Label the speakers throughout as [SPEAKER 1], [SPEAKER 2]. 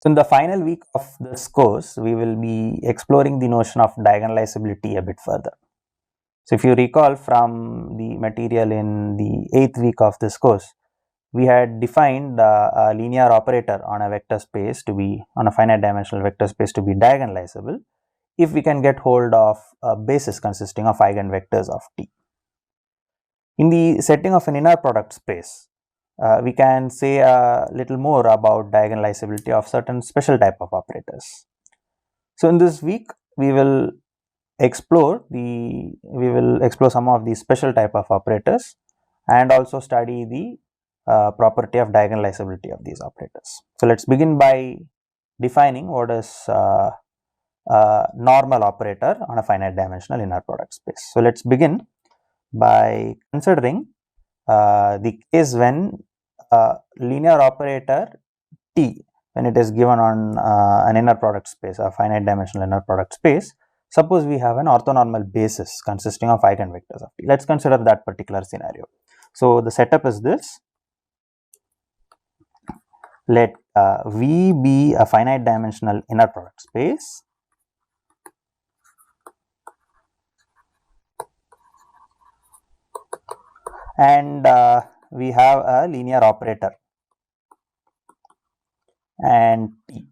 [SPEAKER 1] So in the final week of this course, we will be exploring the notion of diagonalizability a bit further. So if you recall from the material in the 8th week of this course, we had defined a linear operator on a vector space to be, on a finite dimensional vector space to be diagonalizable if we can get hold of a basis consisting of eigenvectors of T. In the setting of an inner product space, we can say a little more about diagonalizability of certain special type of operators. So in this week, we will explore some of these special type of operators and also study the property of diagonalizability of these operators. So let's begin by defining what is a normal operator on a finite dimensional inner product space. So let's begin by considering the case when linear operator T, when it is given on an inner product space, a finite dimensional inner product space. Suppose we have an orthonormal basis consisting of eigenvectors of T. Let's consider that particular scenario. So the setup is this. Let V be a finite dimensional inner product space and we have a linear operator and T.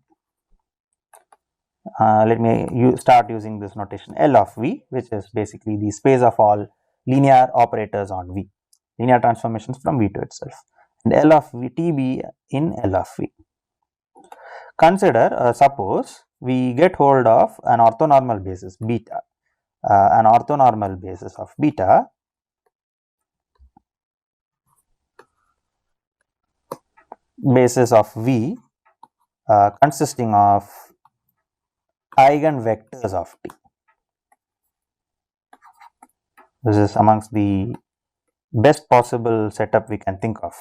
[SPEAKER 1] Let me start using this notation L of V, which is basically the space of all linear operators on V, linear transformations from V to itself, and L of V, T be in L of V. Consider, suppose we get hold of an orthonormal basis beta, an orthonormal basis of beta basis of V consisting of eigenvectors of T. This is amongst the best possible setup we can think of,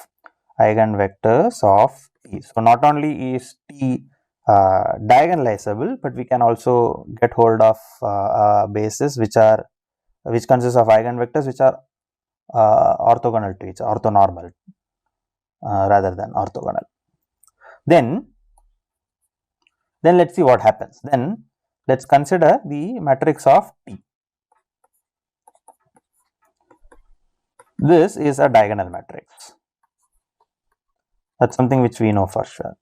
[SPEAKER 1] eigenvectors of T. So not only is T diagonalizable, but we can also get hold of bases which consists of eigenvectors which are orthogonal to each, orthonormal rather than orthogonal. Then let's see what happens. Then let's consider the matrix of T. This is a diagonal matrix. That's something which we know for sure.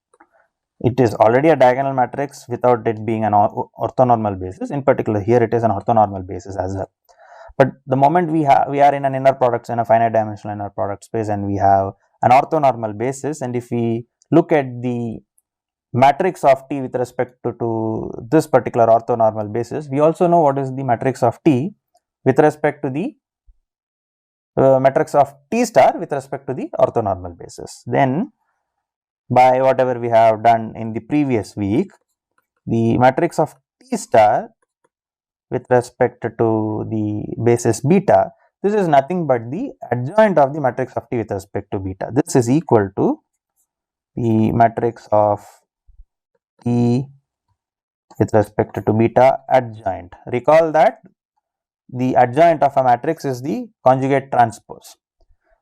[SPEAKER 1] It is already a diagonal matrix without it being an orthonormal basis. In particular, here it is an orthonormal basis as well. But the moment we are in an inner product, in a finite dimensional inner product space, and we have an orthonormal basis, and if we look at the matrix of T with respect to this particular orthonormal basis, we also know what is the matrix of T with respect to the matrix of T star with respect to the orthonormal basis. Then by whatever we have done in the previous week, the matrix of T star with respect to the basis beta, this is nothing but the adjoint of the matrix of T with respect to beta. This is equal to the matrix of T with respect to beta adjoint. Recall that the adjoint of a matrix is the conjugate transpose.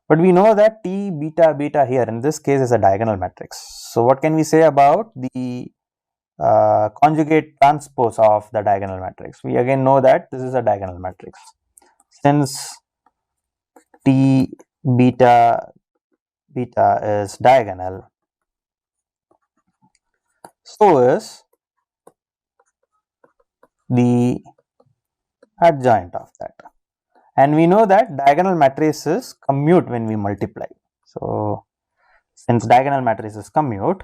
[SPEAKER 1] But we know that T beta beta here in this case is a diagonal matrix. So what can we say about the conjugate transpose of the diagonal matrix? We again know that this is a diagonal matrix. Since T beta beta is diagonal, so is the adjoint of that. And we know that diagonal matrices commute when we multiply. So since diagonal matrices commute,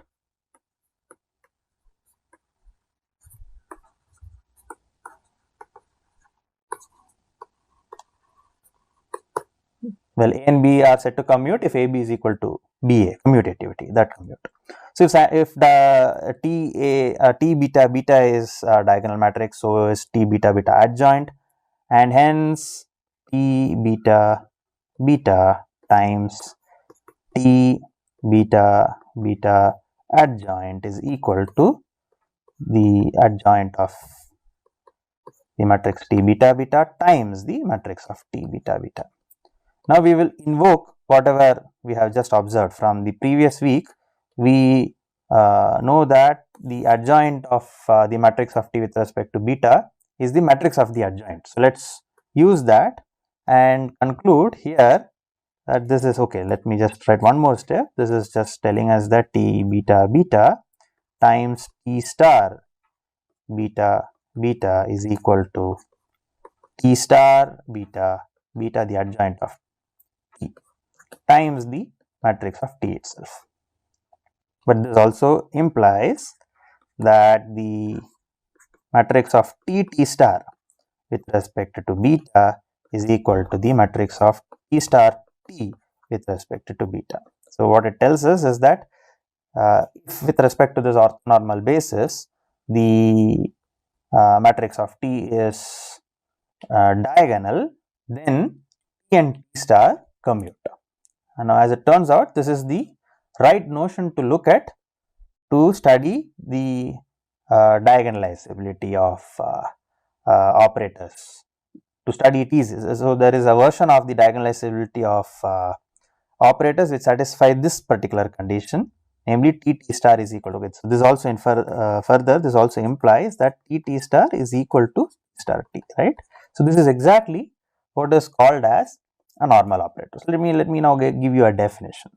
[SPEAKER 1] well, A and B are said to commute if AB is equal to BA, commutativity, that commute. So if the T beta beta is a diagonal matrix, so is T beta beta adjoint, and hence T beta beta times T beta beta adjoint is equal to the adjoint of the matrix T beta beta times the matrix of T beta beta. Now we will invoke whatever we have just observed from the previous week. We know that the adjoint of the matrix of T with respect to beta is the matrix of the adjoint. So let's use that and conclude here that this is okay. Let me just write one more step. This is just telling us that T beta beta times T star beta beta is equal to T star beta beta, the adjoint of T, times the matrix of T itself. But this also implies that the matrix of T star with respect to beta is equal to the matrix of T star T with respect to beta. So what it tells us is that if with respect to this orthonormal basis, the matrix of T is diagonal, then T and T star commute. And now as it turns out, this is the right notion to look at to study the diagonalizability of operators, to study it easy. So there is a version of the diagonalizability of operators which satisfy this particular condition, namely T star is equal to. So this also further this also implies that T star is equal to star T, right? So this is exactly what is called as a normal operator. So let me now give you a definition.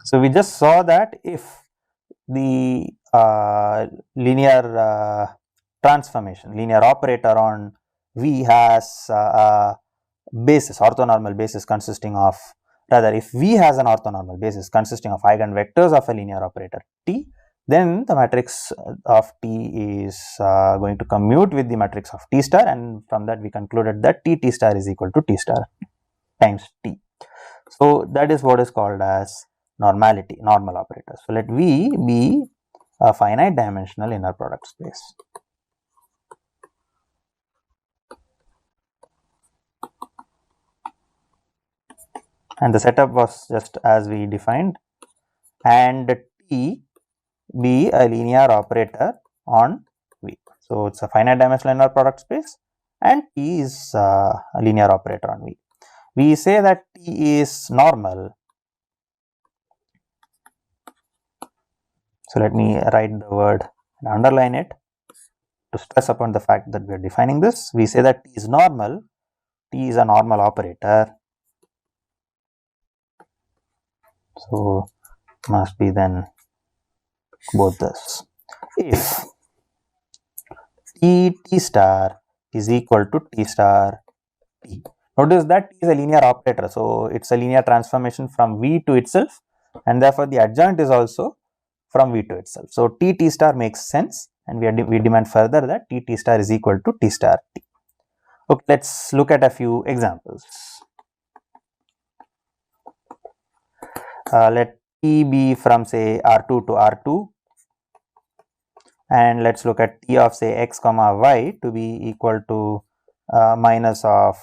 [SPEAKER 1] So we just saw that if the linear transformation, linear operator on V has a basis, orthonormal basis consisting of, rather if V has an orthonormal basis consisting of eigenvectors of a linear operator T, then the matrix of T is going to commute with the matrix of T star, and from that we concluded that T star is equal to T star times T. So that is what is called as normality, normal operator. So let V be a finite dimensional inner product space. And the setup was just as we defined, and T be a linear operator on V. So it's a finite dimensional inner product space, and T is a linear operator on V. We say that T is normal. So let me write the word and underline it to stress upon the fact that we are defining this. We say that T is normal. T is a normal operator. So must be then both this. If T star is equal to T star T. Notice that T is a linear operator. So it's a linear transformation from V to itself, and therefore the adjoint is also from V to itself. So T star makes sense, and we demand further that T star is equal to T star T. Okay, let's look at a few examples. Let T be from say R2 to R2, and let's look at T of say x comma y to be equal to minus of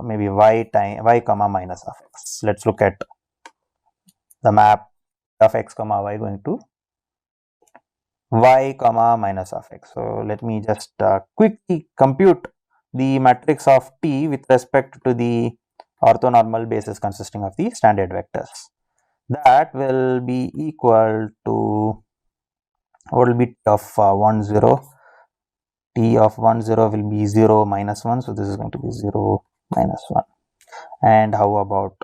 [SPEAKER 1] maybe y comma minus of x. Let's look at the map of x comma y going to y comma minus of x. So let me just quickly compute the matrix of T with respect to the orthonormal basis consisting of the standard vectors. That will be equal to, what will be T of 1 0? T of 1 0 will be 0 minus 1, so this is going to be 0 minus 1. And how about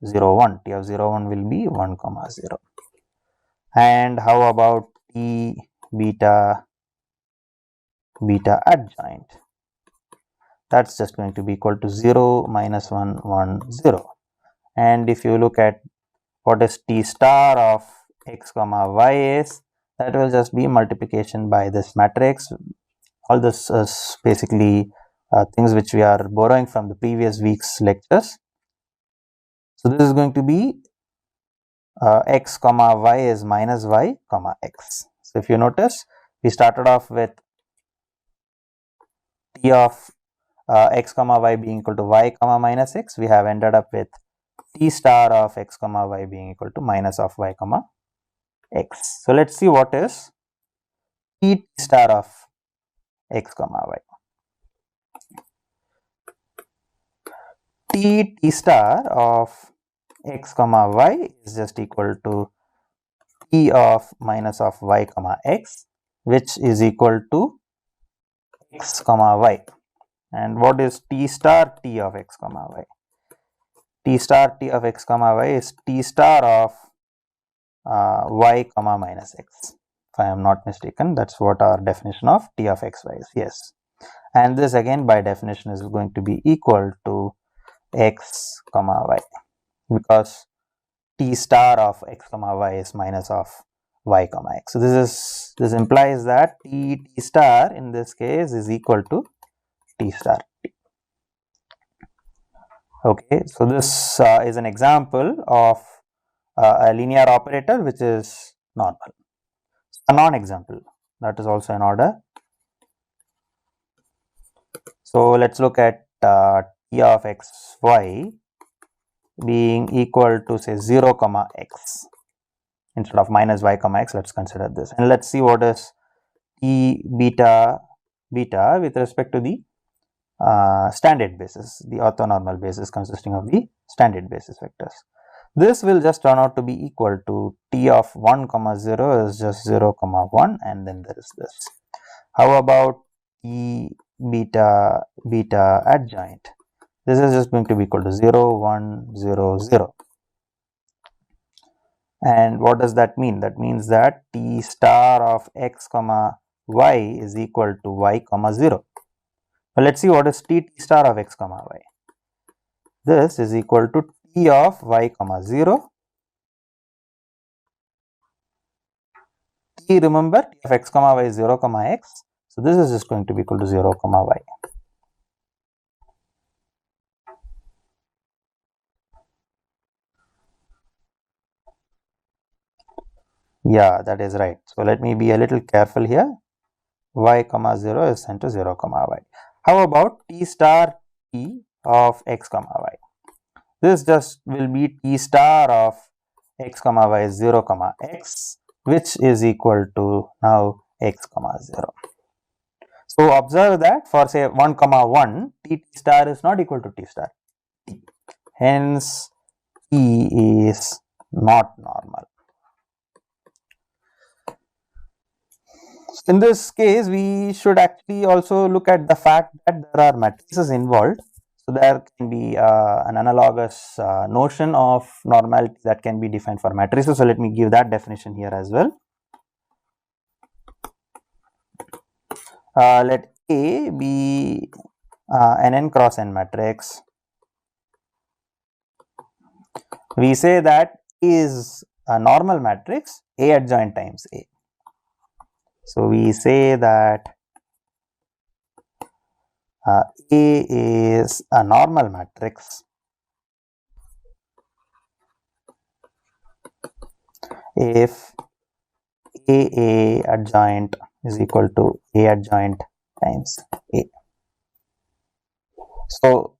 [SPEAKER 1] 0 1? T of 0 1 will be 1 comma 0. And how about T beta adjoint? That's just going to be equal to 0 minus 1 1 0. And if you look at what is T star of x comma y is, that will just be multiplication by this matrix. All this is basically things which we are borrowing from the previous week's lectures. So this is going to be x comma y is minus y comma x. So if you notice, we started off with T of x comma y being equal to y comma minus x. We have ended up with T star of x comma y being equal to minus of y comma x. So let's see what is T star of x comma y. T star of x comma y is just equal to t of minus of y comma x, which is equal to x comma y. And what is t star t of x comma y? T star t of x comma y is t star of y comma minus x. If I am not mistaken, that's what our definition of t of x y is. Yes. And this again by definition is going to be equal to x comma y, because t star of x comma y is minus of y comma x. So this implies that t star in this case is equal to t star t. Okay, so this is an example of a linear operator which is normal. A non-example that is also in order. So let's look at t of x y being equal to say 0 comma x instead of minus y comma x. Let's consider this, and let's see what is t beta with respect to the standard basis, the orthonormal basis consisting of the standard basis vectors. This will just turn out to be equal to t of 1 comma 0 is just 0 comma 1, and then there is this. How about t beta adjoint? This is just going to be equal to 0 1 0 0. And what does that mean? That means that t star of x comma y is equal to y comma 0. Well, let's see what is t star of x comma y. This is equal to t of y comma 0. T, remember, t of x comma y is 0 comma x. So this is just going to be equal to 0 comma y. Yeah, that is right. So let me be a little careful here. Y comma 0 is sent to 0 comma y. How about t star t of x comma y? This just will be t star of x comma y 0 comma x, which is equal to now x comma 0. So observe that for say 1 comma 1, t star is not equal to t star t. Hence, t is not normal. In this case, we should actually also look at the fact that there are matrices involved. So there can be an analogous notion of normality that can be defined for matrices. So let me give that definition here as well. Let A be an n cross n matrix. We say that A is a normal matrix A adjoint times A. So we say that A is a normal matrix if A adjoint is equal to A adjoint times A. So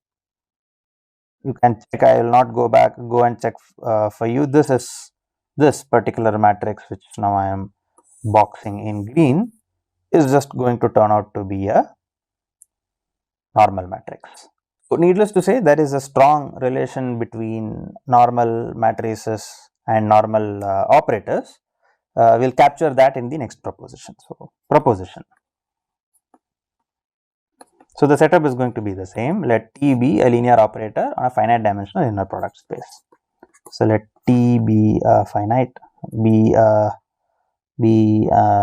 [SPEAKER 1] you can check, I will not go and check for you. This is this particular matrix, which now I am boxing in green, is just going to turn out to be a normal matrix. So needless to say, there is a strong relation between normal matrices and normal operators. We'll capture that in the next proposition. So proposition. So the setup is going to be the same. Let T be a linear operator on a finite dimensional inner product space. So let T be a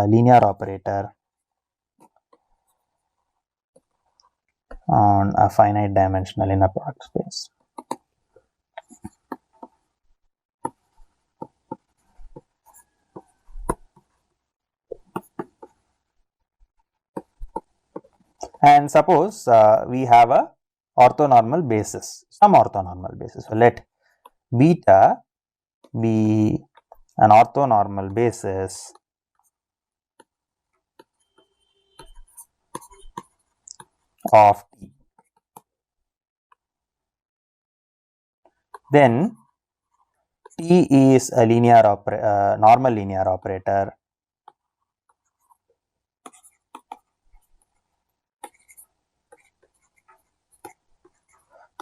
[SPEAKER 1] linear operator on a finite dimensional inner product space. And suppose we have a orthonormal basis, some orthonormal basis. So let beta be an orthonormal basis of T. Then T is a normal linear operator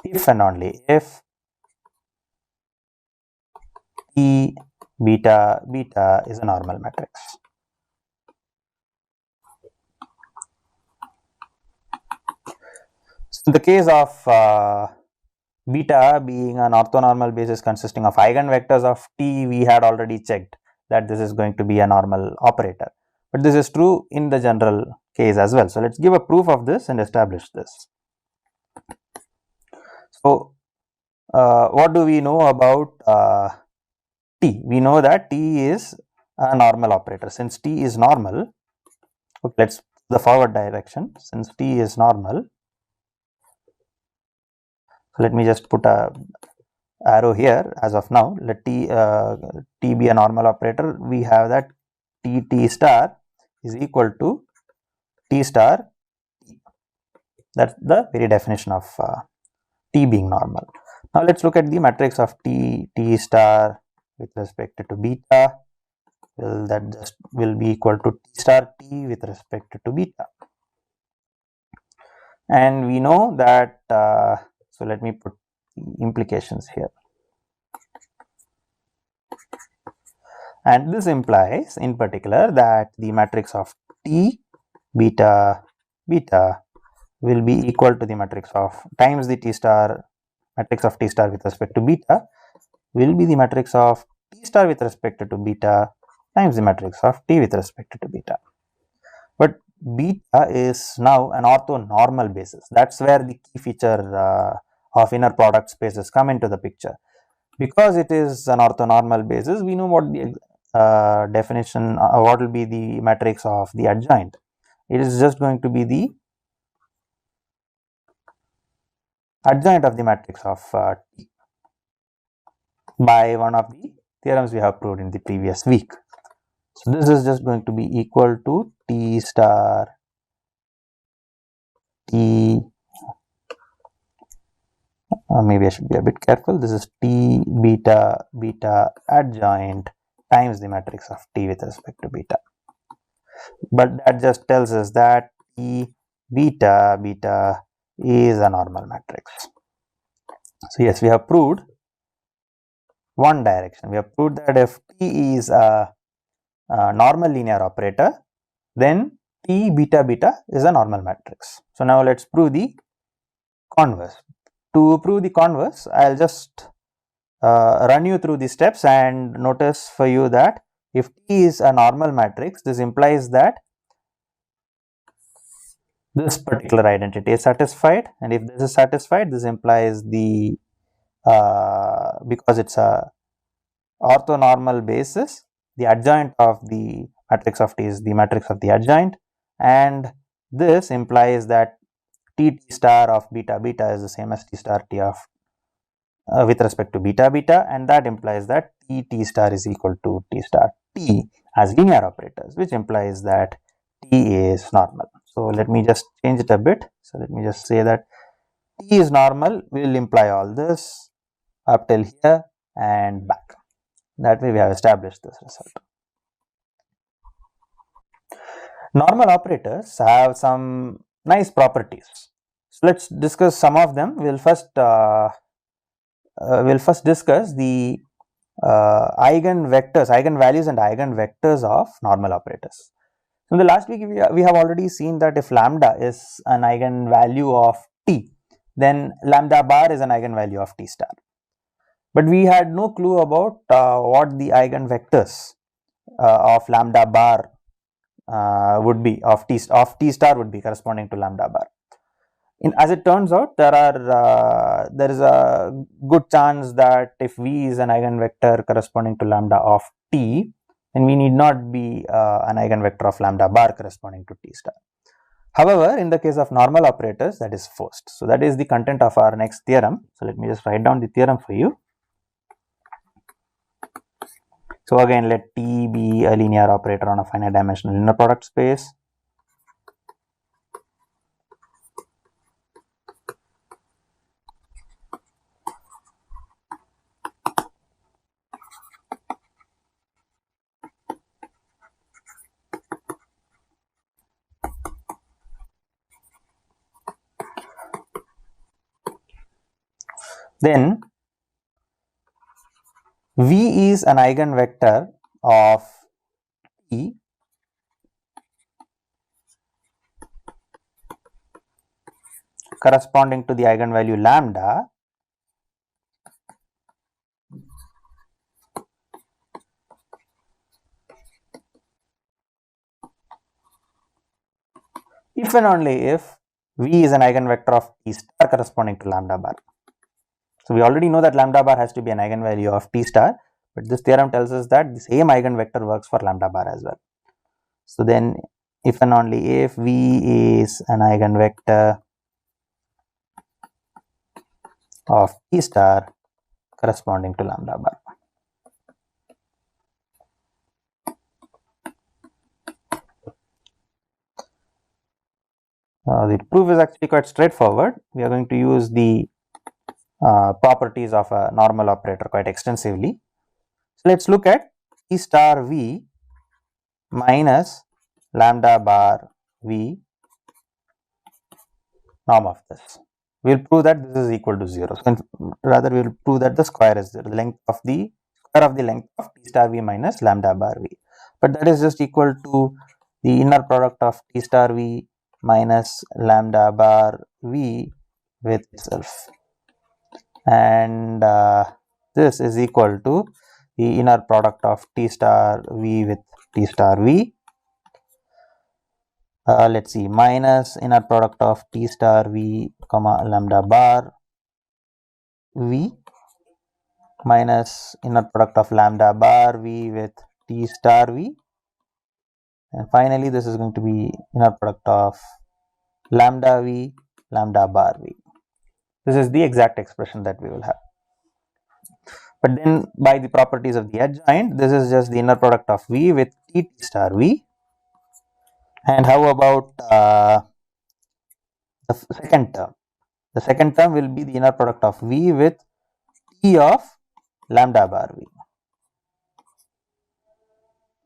[SPEAKER 1] if and only if T beta beta is a normal matrix. So in the case of beta being an orthonormal basis consisting of eigenvectors of T, we had already checked that this is going to be a normal operator. But this is true in the general case as well. So let's give a proof of this and establish this. So what do we know about T? We know that T is a normal operator. Since T is normal, okay, let's the forward direction. Since T is normal, so let me just put a arrow here as of now. Let T be a normal operator. We have that T star is equal to T star. That's the very definition of T being normal. Now let's look at the matrix of T star with respect to beta. Well, that just will be equal to T star T with respect to beta. And we know that, so let me put implications here. And this implies in particular that the matrix of T beta beta will be equal to the matrix of times the T star matrix of T star with respect to beta will be the matrix of T star with respect to beta times the matrix of T with respect to beta. But beta is now an orthonormal basis. That's where the key feature of inner product spaces come into the picture. Because it is an orthonormal basis, we know what the definition, what will be the matrix of the adjoint. It is just going to be the adjoint of the matrix of T by one of the theorems we have proved in the previous week. So this is just going to be equal to T star T, maybe I should be a bit careful. This is T beta beta adjoint times the matrix of T with respect to beta. But that just tells us that T beta beta is a normal matrix. So yes, we have proved one direction. We have proved that if T is a normal linear operator, then T beta beta is a normal matrix. So now let's prove the converse. To prove the converse, I'll just run you through the steps and notice for you that if T is a normal matrix, this implies that this particular identity is satisfied, and if this is satisfied, this implies the because it's a orthonormal basis, the adjoint of the matrix of T is the matrix of the adjoint, and this implies that T star of beta beta is the same as T star T of with respect to beta beta, and that implies that T star is equal to T star T as linear operators, which implies that T is normal. So let me just change it a bit. So let me just say that T is normal will imply all this up till here and back. That way we have established this result. Normal operators have some nice properties. So let's discuss some of them. We'll first discuss the eigenvectors, eigenvalues and eigenvectors of normal operators. So in the last week we have already seen that if lambda is an eigenvalue of T, then lambda bar is an eigenvalue of T star. But we had no clue about what the eigenvectors of lambda bar would be, of T star would be corresponding to lambda bar. As it turns out, there is a good chance that if V is an eigenvector corresponding to lambda of T, then we need not be an eigenvector of lambda bar corresponding to T star. However, in the case of normal operators, that is forced. So that is the content of our next theorem. So let me just write down the theorem for you. So again, let T be a linear operator on a finite dimensional inner product space. Then V is an eigenvector of T corresponding to the eigenvalue lambda if and only if V is an eigenvector of T star corresponding to lambda bar. So, we already know that lambda bar has to be an eigenvalue of T star, but this theorem tells us that the same eigenvector works for lambda bar as well. So, then if and only if V is an eigenvector of T star corresponding to lambda bar. The proof is actually quite straightforward. We are going to use the properties of a normal operator quite extensively. So, let us look at T star V minus lambda bar V norm of this. We will prove that this is equal to 0. So, rather we will prove that the square is 0, the length of the square of the length of T star V minus lambda bar V. But that is just equal to the inner product of T star V minus lambda bar V with itself. And this is equal to the inner product of T star V with T star V. Let us see, minus inner product of T star V comma lambda bar V minus inner product of lambda bar V with T star V, and finally this is going to be inner product of lambda V lambda bar V. This is the exact expression that we will have. But then by the properties of the adjoint, this is just the inner product of V with T star V. And how about the second term? The second term will be the inner product of V with T of lambda bar V,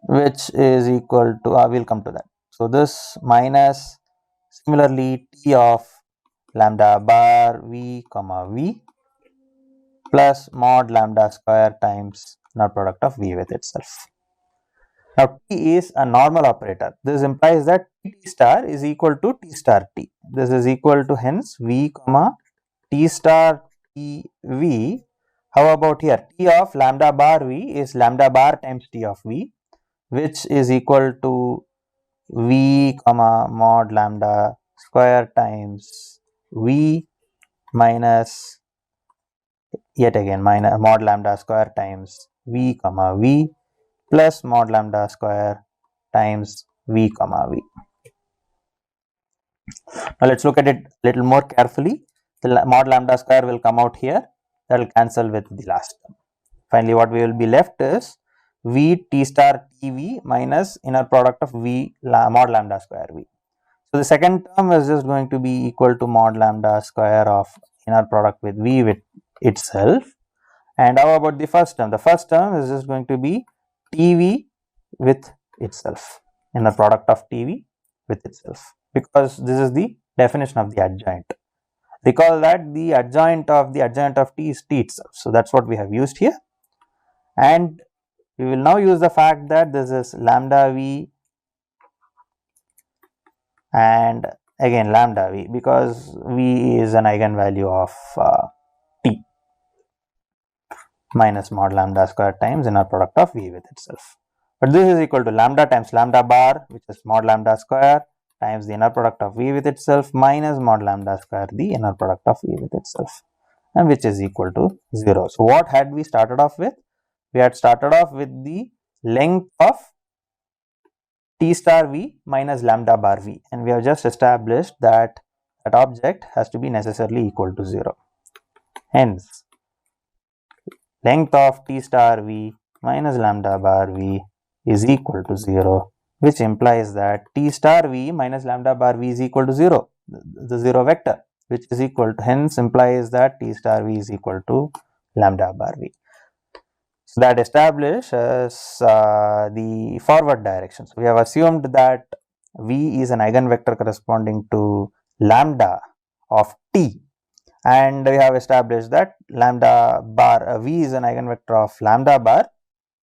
[SPEAKER 1] which is equal to, we will come to that. So, this minus similarly T of lambda bar V comma V plus mod lambda square times inner product of V with itself. Now, T is a normal operator. This implies that T star is equal to T star T. This is equal to hence V comma T star T V. How about here? T of lambda bar V is lambda bar times T of V, which is equal to V comma mod lambda square times V minus yet again minus mod lambda square times V comma V plus mod lambda square times V comma V. Now, let us look at it a little more carefully. The mod lambda square will come out here, that will cancel with the last term. Finally, what we will be left is V T star T V minus inner product of V mod lambda square V. So, the second term is just going to be equal to mod lambda square of inner product with V with itself. And how about the first term? The first term is just going to be TV with itself, inner product of TV with itself, because this is the definition of the adjoint. Recall that the adjoint of T is T itself. So, that is what we have used here, and we will now use the fact that this is lambda V and again lambda V, because V is an eigenvalue of T minus mod lambda square times inner product of V with itself. But this is equal to lambda times lambda bar, which is mod lambda square times the inner product of V with itself minus mod lambda square the inner product of V with itself, and which is equal to 0. So, what had we started off with? We had started off with the length of T star V minus lambda bar V, and we have just established that that object has to be necessarily equal to 0. Hence, length of T star V minus lambda bar V is equal to 0, which implies that T star V minus lambda bar V is equal to 0, the 0 vector, which is equal to, hence implies that T star V is equal to lambda bar V. So, that establishes the forward direction. So, we have assumed that V is an eigenvector corresponding to lambda of T, and we have established that lambda bar V is an eigenvector of lambda bar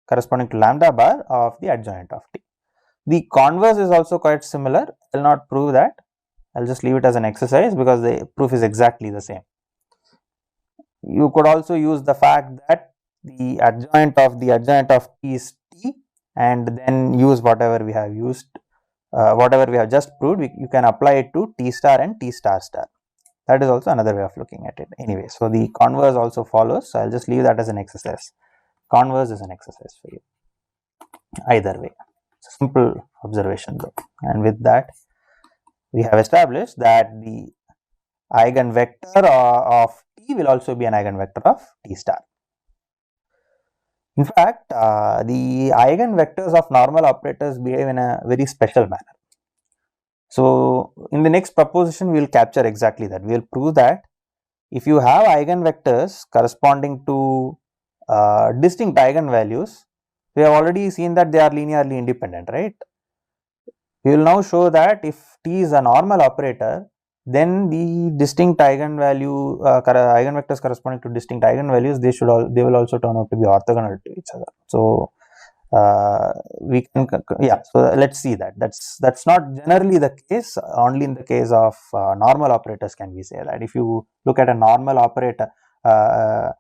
[SPEAKER 1] corresponding to lambda bar of the adjoint of T. The converse is also quite similar. I will not prove that. I will just leave it as an exercise because the proof is exactly the same. You could also use the fact that the adjoint of T is T, and then use whatever we have used, whatever we have just proved, you can apply it to T star and T star star. That is also another way of looking at it. Anyway, so the converse also follows. So I'll just leave that as an exercise. Converse is an exercise for you. Either way, it's a simple observation though. And with that, we have established that the eigenvector of T will also be an eigenvector of T star. In fact, the eigenvectors of normal operators behave in a very special manner. So, in the next proposition, we will capture exactly that. We will prove that if you have eigenvectors corresponding to distinct eigenvalues, we have already seen that they are linearly independent, right? We will now show that if T is a normal operator, then the distinct eigenvectors corresponding to distinct eigenvalues, they will also turn out to be orthogonal to each other. So we can, so let's see that that's not generally the case. Only in the case of normal operators can we say that. If you look at a normal operator, not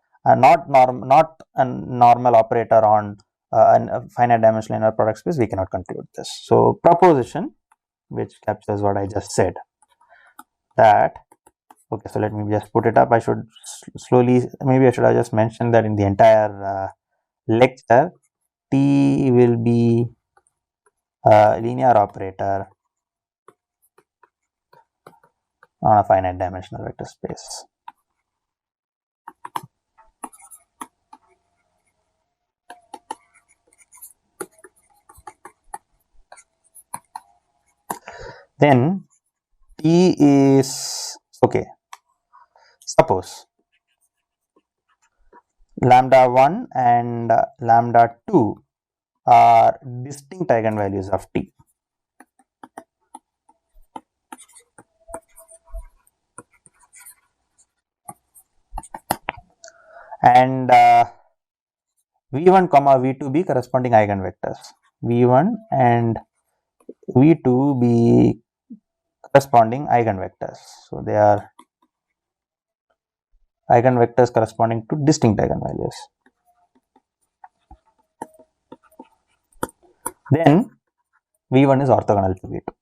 [SPEAKER 1] a normal operator on a finite dimensional inner product space, we cannot conclude this. So proposition which captures what I just said, that okay, so let me just put it up. I should slowly, maybe I should have just mentioned that in the entire lecture. T will be a linear operator on a finite dimensional vector space. Then T is, okay, suppose lambda 1 and lambda 2 are distinct eigenvalues of T. And V1 comma V2 be corresponding eigenvectors. V1 and V2 be corresponding eigenvectors. So they are eigenvectors corresponding to distinct eigenvalues. Then V1 is orthogonal to V2.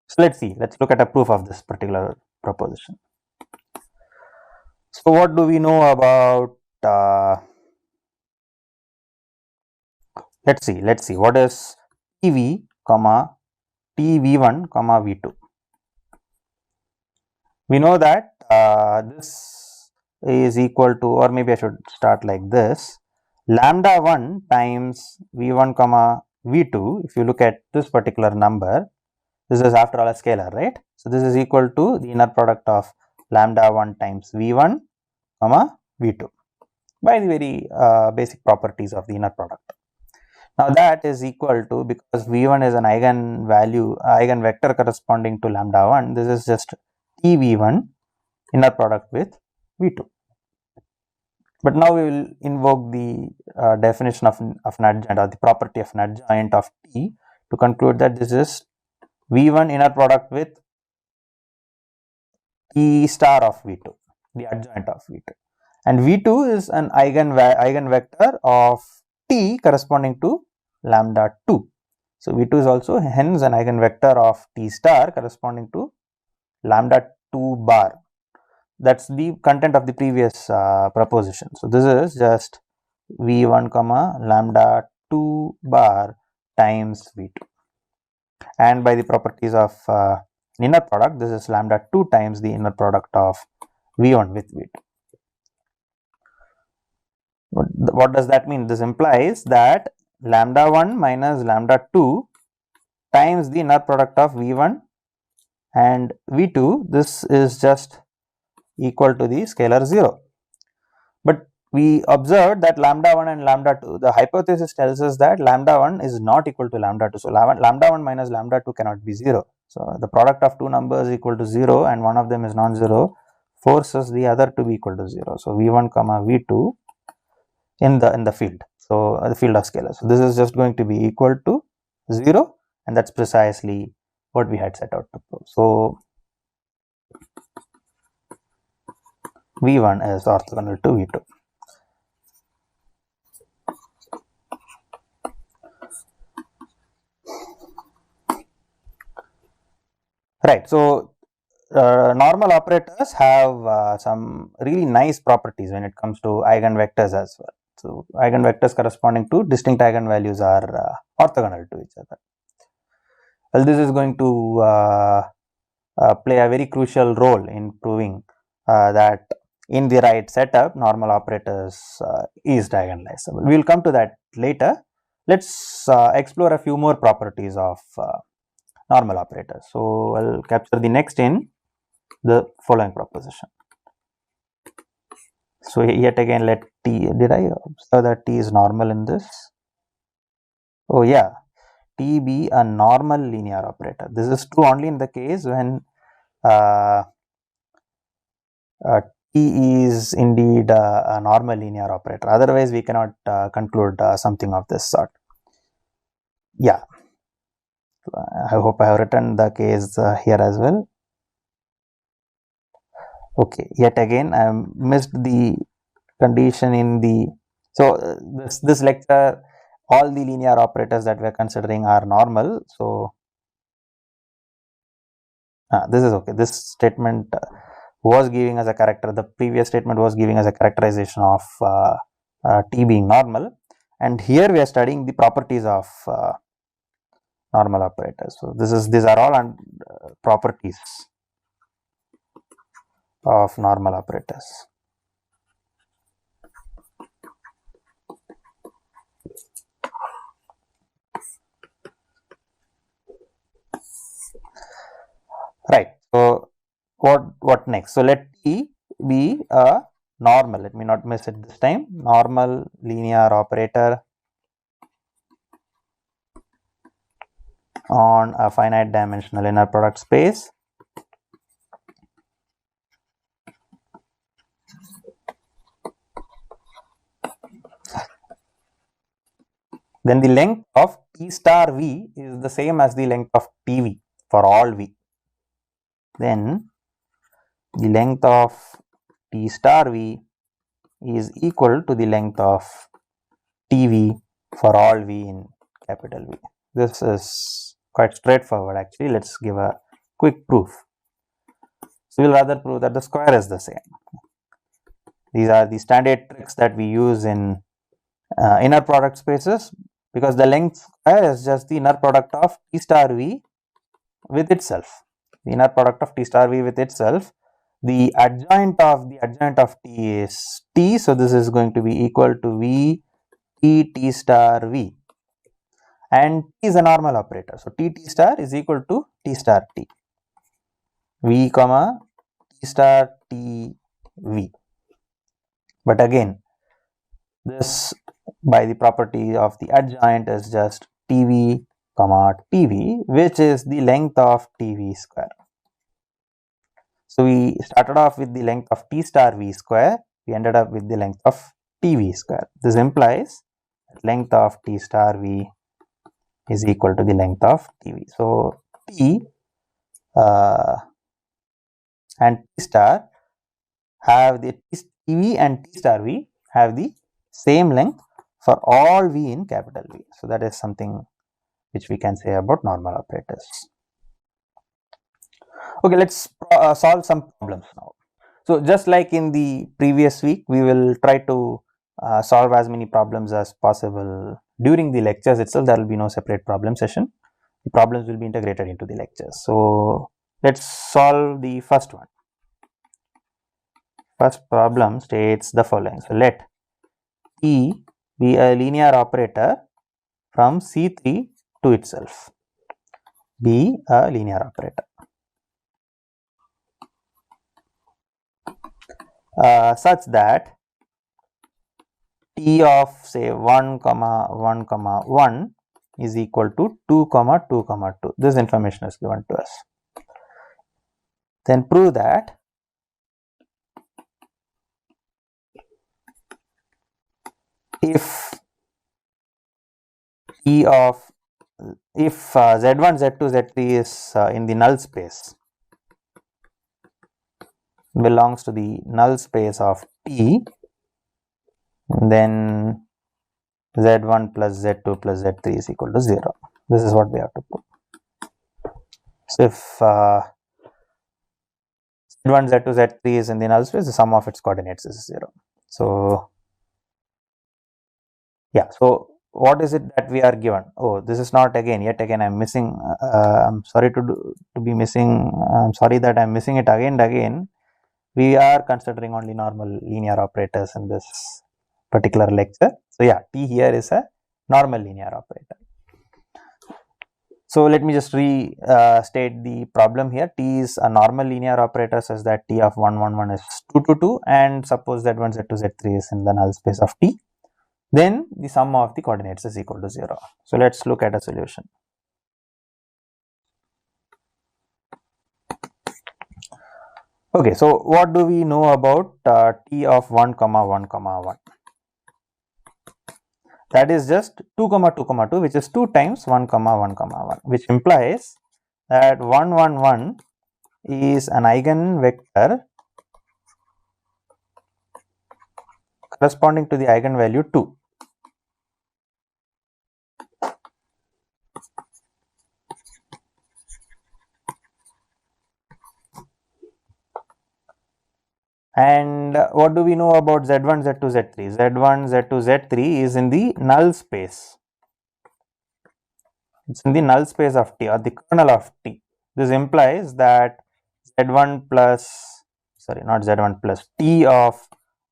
[SPEAKER 1] So let's see, let's look at a proof of this particular proposition. So what do we know about, let's see, what is TV comma TV1 comma V2? We know that this is equal to, or maybe I should start like this, lambda 1 times V1 comma V2. If you look at this particular number, this is after all a scalar, right? So this is equal to the inner product of lambda 1 times V1 comma V2 by the very basic properties of the inner product. Now that is equal to, because V1 is an eigenvector corresponding to lambda 1, this is just TV1 inner product with V2. But now we will invoke the definition of an adjoint, or the property of an adjoint of T, to conclude that this is V1 inner product with T star of V2, the adjoint of V2. And V2 is an eigenvector of T corresponding to lambda 2. So V2 is also hence an eigenvector of T star corresponding to lambda 2 bar. That's the content of the previous proposition. So this is just V1 comma lambda 2 bar times V2. And by the properties of inner product, this is lambda 2 times the inner product of V1 with V2. What does that mean? This implies that lambda 1 minus lambda 2 times the inner product of V1 and V2, this is just equal to the scalar 0. But we observed that lambda 1 and lambda 2, the hypothesis tells us that lambda 1 is not equal to lambda 2. So, lambda 1 minus lambda 2 cannot be 0. So, the product of two numbers equal to 0 and one of them is non-zero forces the other to be equal to 0. So, V1 comma V2 in the field. So, the field of scalars. So, this is just going to be equal to 0, and that's precisely what we had set out to prove. So, V1 is orthogonal to V2. Right. So, normal operators have some really nice properties when it comes to eigenvectors as well. So, eigenvectors corresponding to distinct eigenvalues are orthogonal to each other. Well, this is going to play a very crucial role in proving that in the right setup, normal operators is diagonalizable. We will come to that later. Let's explore a few more properties of normal operators. So, I'll capture the next in the following proposition. So, yet again let T, did I observe that T is normal in this? Oh yeah, T be a normal linear operator. This is true only in the case when T is indeed a normal linear operator. Otherwise, we cannot conclude something of this sort. Yeah, I hope I have written the case here as well. Okay, yet again I missed the condition in the, so this lecture, all the linear operators that we are considering are normal. So this is okay. This statement was giving us a character, the previous statement was giving us a characterization of T being normal, and here we are studying the properties of normal operators. So these are all properties of normal operators. Right. So what next? So let T be a normal. Let me not miss it this time. Normal linear operator on a finite dimensional inner product space. Then the length of T star V is the same as the length of TV for all V. Then the length of T star V is equal to the length of TV for all V in capital V. This is quite straightforward actually. Let's give a quick proof. So, we will rather prove that the square is the same. These are the standard tricks that we use in inner product spaces, because the length square is just the inner product of T star V with itself. The inner product of T star V with itself. The adjoint of T is T. So, this is going to be equal to V T star V, and T is a normal operator. So, T star is equal to T star T, V comma T star T V. But again, this by the property of the adjoint is just TV comma TV, which is the length of TV square. So, we started off with the length of T star V square, we ended up with the length of TV square. This implies that length of T star V is equal to the length of TV. So, T and T star have the TV and T star V have the same length for all V in capital V. So, that is something which we can say about normal operators. Okay, let's solve some problems now. So, just like in the previous week, we will try to solve as many problems as possible during the lectures itself. There will be no separate problem session. The problems will be integrated into the lectures. So, let's solve the first one. First problem states the following. So, let E be a linear operator from C3 to itself. Be a linear operator. such that t of say 1 comma 1 comma 1 is equal to 2 comma 2 comma 2. This information is given to us. Then prove that if t of if z1 z2 z3 is in the null space, belongs to the null space of T, then z1 plus z2 plus z3 is equal to 0. This is what we have to prove. So if z1 z2 z3 is in the null space, the sum of its coordinates is 0. So yeah, so what is it that we are given? Oh, this is not yet again I'm missing, I'm sorry to be missing, I'm sorry that I'm missing it again and again. We are considering only normal linear operators in this particular lecture. So yeah, T here is a normal linear operator. So let me just restate the problem here. T is a normal linear operator such that T of 1 1 1 is 2 2 2, and suppose z1 z2 z3 is in the null space of T, then the sum of the coordinates is equal to 0. So let's look at a solution. Okay, so what do we know about T of 1 comma 1 comma 1? That is just 2 comma 2 comma 2, which is 2 times 1 comma 1 comma 1, which implies that 1 1 1 is an eigenvector corresponding to the eigenvalue 2. And what do we know about z1 z2 z3? z1 z2 z3 is in the null space. It's in the null space of T, or the kernel of T. This implies that z1 plus, sorry, not z1 plus, T of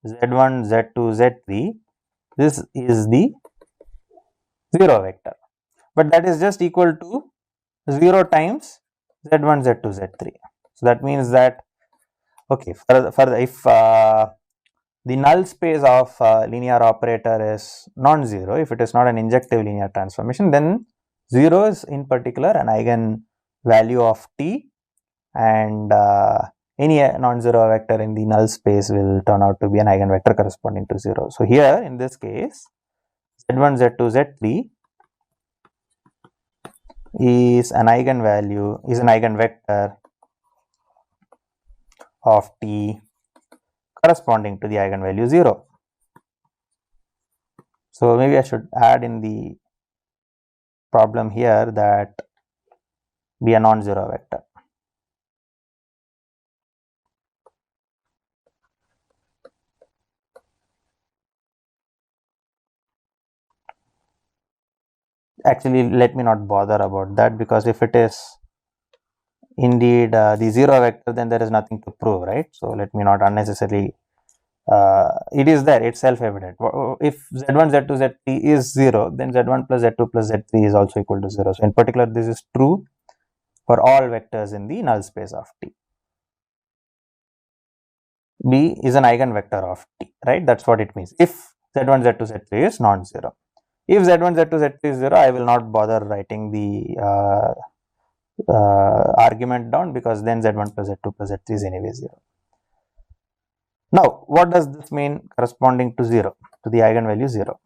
[SPEAKER 1] z1 z2 z3, this is the 0 vector, but that is just equal to 0 times z1 z2 z3. So that means that, okay, further if the null space of linear operator is non-zero, if it is not an injective linear transformation, then 0 is in particular an eigen value of T, and any non-zero vector in the null space will turn out to be an eigenvector corresponding to 0. So here in this case, z1 z2 z3 is an eigenvalue, is an eigenvector of T corresponding to the eigenvalue 0. So maybe I should add in the problem here that be a non-zero vector. Actually, let me not bother about that, because if it is indeed the 0 vector, then there is nothing to prove, right? So let me not unnecessarily, it is there, it's self-evident. If z1 z2 z3 is 0, then z1 plus z2 plus z3 is also equal to 0. So in particular, this is true for all vectors in the null space of T. B is an eigenvector of T, right? That's what it means. If z1 z2 z3 is non-zero. If z1 z2 z3 is 0, I will not bother writing the argument down, because then z1 plus z2 plus z3 is anyway 0. Now, what does this mean corresponding to 0, to the eigenvalue 0?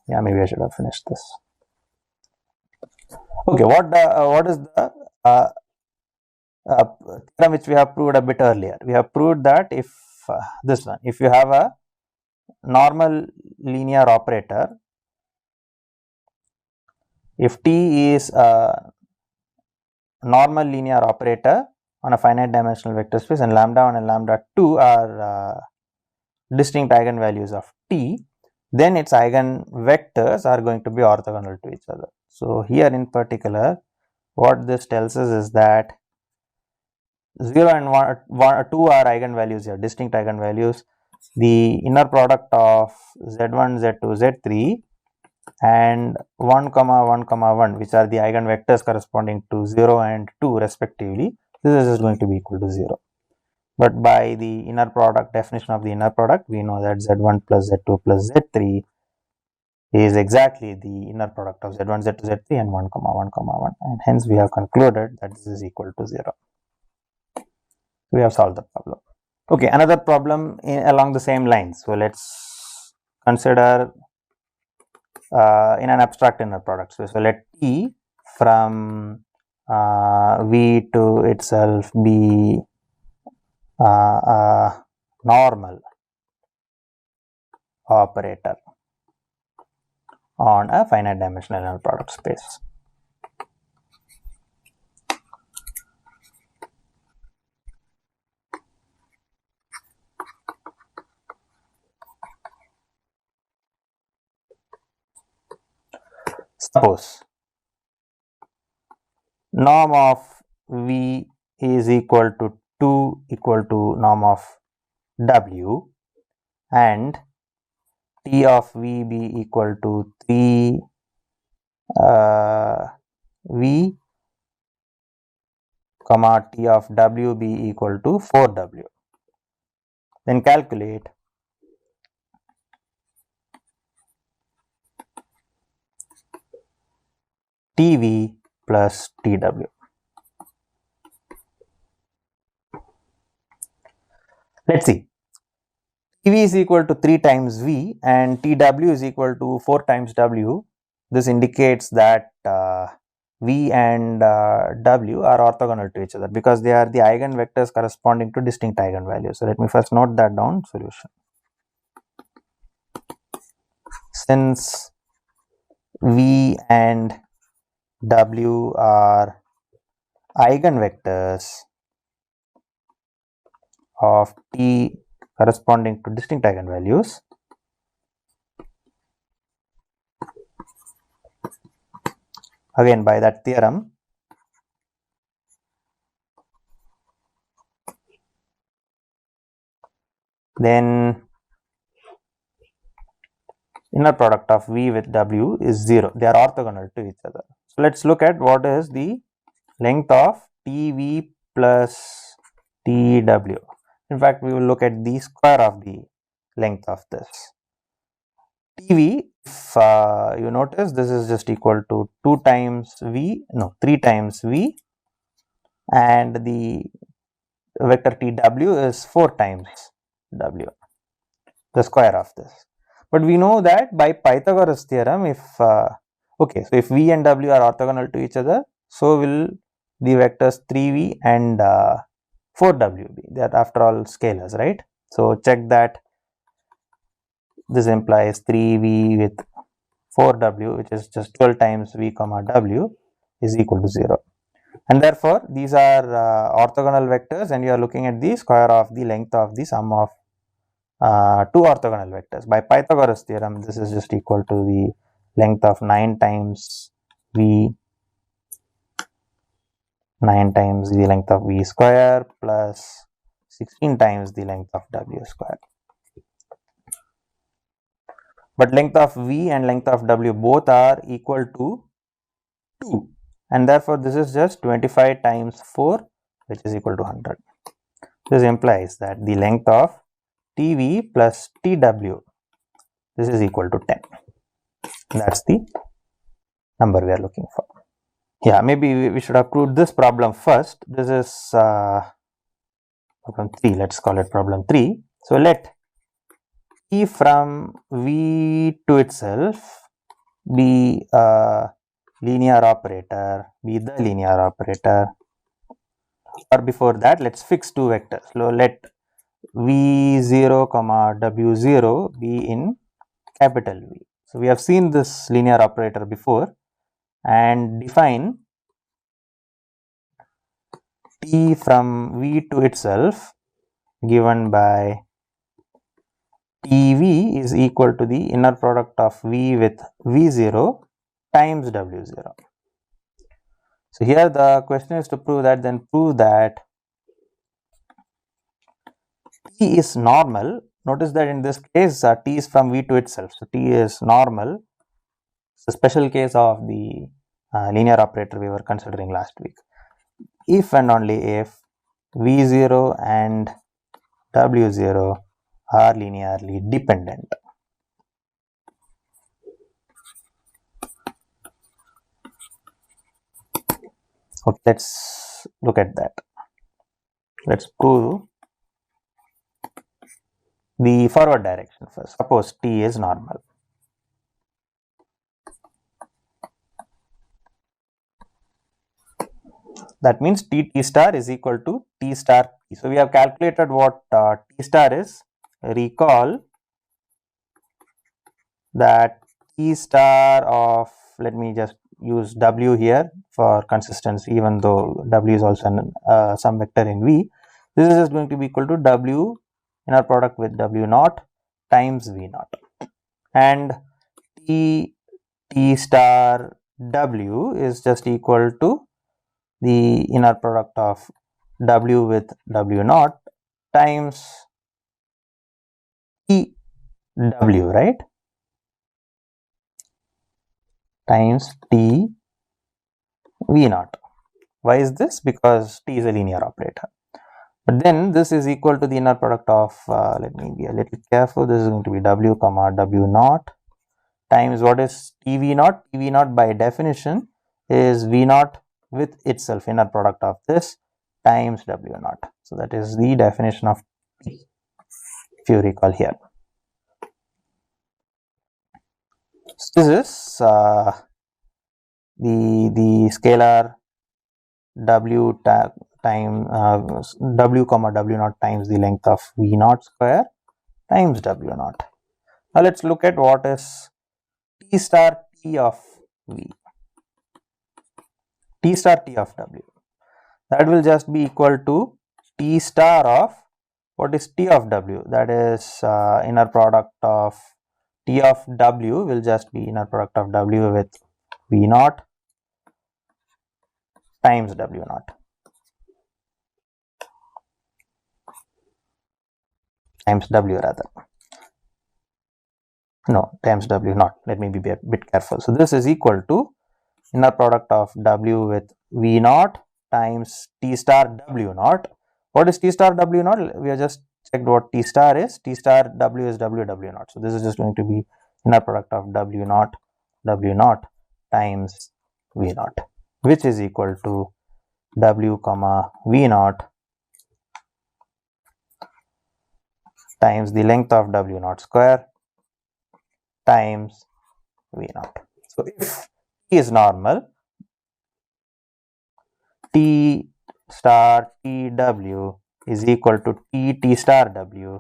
[SPEAKER 1] Yeah, maybe I should have finished this. Okay, what is the theorem which we have proved a bit earlier? We have proved that if this one, if you have a normal linear operator, if T is a normal linear operator on a finite dimensional vector space, and lambda 1 and lambda 2 are distinct eigenvalues of T, then its eigenvectors are going to be orthogonal to each other. So here in particular, what this tells us is that 0 and 2 are eigenvalues here, distinct eigenvalues. The inner product of z1 z2 z3 and 1 comma 1 comma 1, which are the eigenvectors corresponding to 0 and 2 respectively, this is going to be equal to 0. but by the inner product definition of the inner product, we know that Z1 plus Z2 plus Z3 is exactly the inner product of Z1, Z2, Z3 and 1 comma 1 comma 1, and hence we have concluded that this is equal to 0. We have solved the problem. Okay, another problem along the same lines. So let's consider in an abstract inner product. So let T from V to itself be a normal operator on a finite dimensional inner product space. Suppose norm of V is equal to 2 equal to norm of W and T of V be equal to 3 V comma T of W be equal to 4W. Then calculate TV plus TW. Let's see. TV is equal to 3 times V and TW is equal to 4 times W. This indicates that V and W are orthogonal to each other because they are the eigenvectors corresponding to distinct eigenvalues. So let me first note that down. Solution. Since V and W are eigenvectors of T corresponding to distinct eigenvalues, again by that theorem, then inner product of V with W is 0. They are orthogonal to each other. So let's look at what is the length of TV plus TW. In fact, we will look at the square of the length of this. TV, if you notice, this is just equal to 3 times V, and the vector TW is 4 times W, the square of this. But we know that by Pythagoras theorem, if if V and W are orthogonal to each other, so will the vectors 3V and 4W be. They are after all scalars, right? So check that this implies 3V with 4W, which is just 12 times V comma W is equal to 0. And therefore, these are orthogonal vectors, and you are looking at the square of the length of the sum of two orthogonal vectors. By Pythagoras theorem, this is just equal to the length of 9 times V, 9 times the length of V square plus 16 times the length of W square. But length of V and length of W both are equal to 2, and therefore this is just 25 times 4, which is equal to 100. This implies that the length of TV plus TW, this is equal to 10. That's the number we are looking for. Yeah, maybe we should have proved this problem first. This is problem 3. Let's call it problem 3. So let T from V to itself be a linear operator, be the linear operator. Or before that, let's fix two vectors. So let V0 comma W0 be in capital V. So we have seen this linear operator before, and define T from V to itself given by TV is equal to the inner product of V with V0 times W0. So here the question is to prove that, then prove that T is normal. Notice that in this case T is from V to itself. So T is normal. It's a special case of the linear operator we were considering last week. If and only if V0 and W0 are linearly dependent. Okay, let's look at that. Let's prove the forward direction first. Suppose T is normal. That means T star is equal to T star P. So we have calculated what T star is. Recall that T star of, let me just use W here for consistency, even though W is also some vector in V. This is just going to be equal to W inner product with W naught times V naught, and T star W is just equal to the inner product of W with W naught times T W, right? Times T V naught. Why is this? Because T is a linear operator. But then this is equal to the inner product of, let me be a little careful, this is going to be W comma W naught times what is T V naught? T V naught by definition is V naught with itself, inner product of this, times W naught. So that is the definition of T, if you recall here. So this is the scalar W time W comma W naught times the length of V naught square times W naught. Now let's look at what is T star T of V. T star T of W. That will just be equal to T star of, what is T of W? That is inner product of T of W will just be inner product of W with V naught times W naught. Times W rather. No, times W naught. Let me be a bit careful. So this is equal to inner product of W with V naught times T star W naught. What is T star W naught? We have just checked what T star is. T star W is W naught. So this is just going to be inner product of W naught times V naught, which is equal to W comma V naught times the length of W naught square times V naught. So if T is normal, T star TW is equal to T star W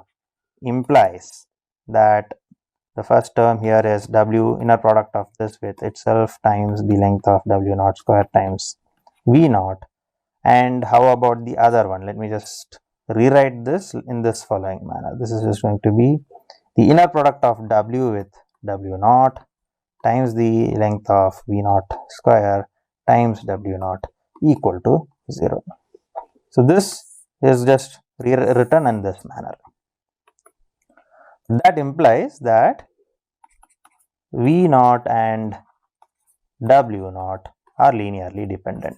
[SPEAKER 1] implies that the first term here is W inner product of this with itself times the length of W naught square times V naught. And how about the other one? Let me just rewrite this in this following manner. This is just going to be the inner product of W with W naught times the length of V naught square times W naught equal to 0. So this is just written in this manner. That implies that V naught and W naught are linearly dependent.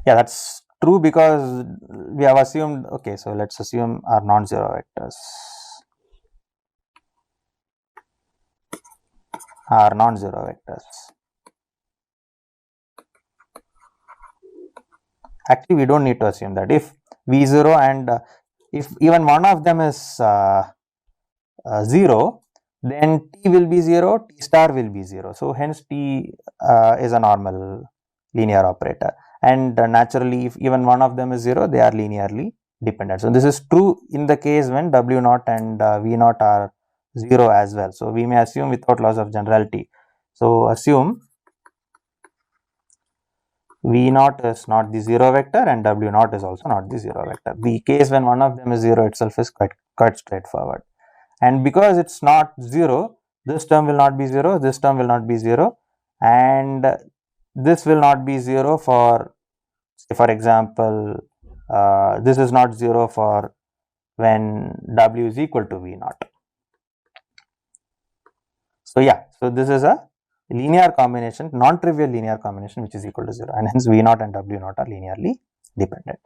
[SPEAKER 1] Yeah, that's true because we have assumed, okay, so let's assume our non-zero vectors are non-zero vectors. Actually, we don't need to assume that. If V0 and if even one of them is 0, then T will be 0, T star will be 0. So hence T is a normal linear operator, and naturally if even one of them is 0, they are linearly dependent. So this is true in the case when W naught and V naught are 0 as well. So we may assume without loss of generality. So assume V naught is not the 0 vector and W naught is also not the 0 vector. The case when one of them is 0 itself is quite straightforward. And because it's not 0, this term will not be 0, this term will not be 0, and this will not be 0 for, say for example, this is not 0 for when W is equal to V naught. So yeah, so this is a linear combination, non-trivial linear combination which is equal to 0, and hence V0 and W0 are linearly dependent.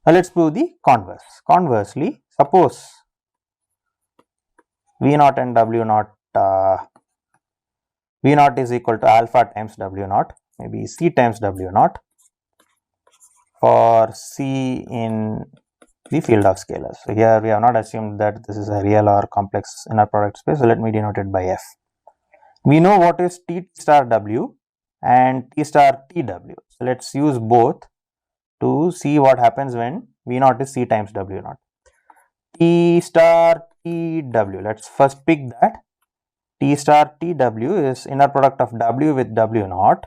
[SPEAKER 1] Now let's prove the converse. Conversely, suppose V0 and W0 V0 is equal to alpha times W0, maybe C times W0 for C in the field of scalars. So here we have not assumed that this is a real or complex inner product space, so let me denote it by F. We know what is T star W and T star TW. So let's use both to see what happens when V0 is C times W0. T star TW, let's first pick that. T star TW is inner product of W with W0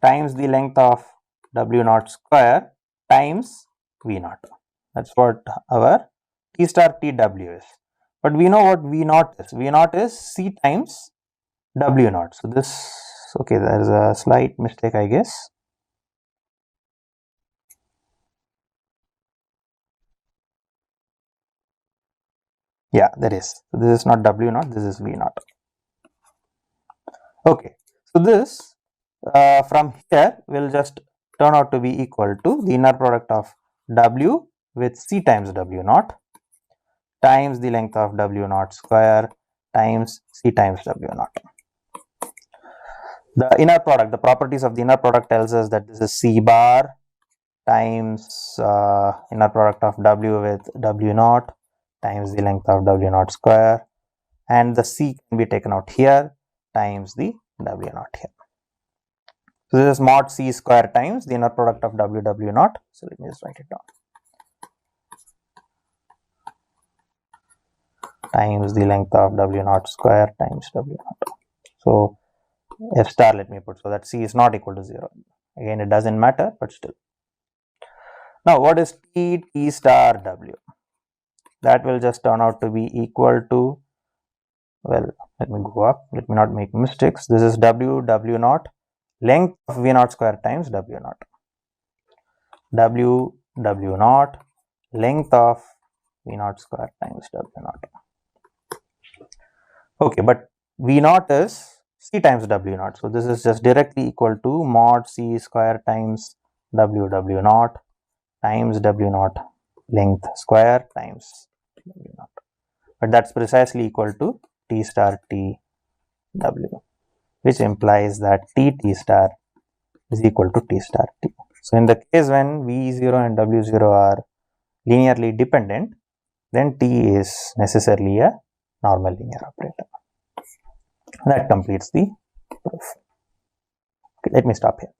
[SPEAKER 1] times the length of W0 square times V0. That's what our T star TW is. But we know what V0 is. V0 is C times W0. So this, okay, there is a slight mistake, I guess. Yeah, there is. So this is not W0, this is V0. Okay, so this from here will just turn out to be equal to the inner product of W with C times W0 times the length of W0 square times C times W0. The inner product, the properties of the inner product tells us that this is C bar times inner product of W with W0 times the length of W0 square, and the C can be taken out here times the W0 here. So this is mod C square times the inner product of W0. So let me just write it down. Times the length of W0 square times W0. So F star let me put, so that C is not equal to 0. Again, it doesn't matter, but still. Now what is T star W? That will just turn out to be equal to, well, let me go up, let me not make mistakes. This is W0 length of V0 square times W0. W0 length of V0 square times W0. Okay, but V0 is C times W0. So this is just directly equal to mod C square times W0 times W0 length square times W0. But that's precisely equal to T star T W, which implies that T star is equal to T star T. So in the case when V0 and W0 are linearly dependent, then T is necessarily a normal linear operator. That completes the proof. Okay, let me stop here.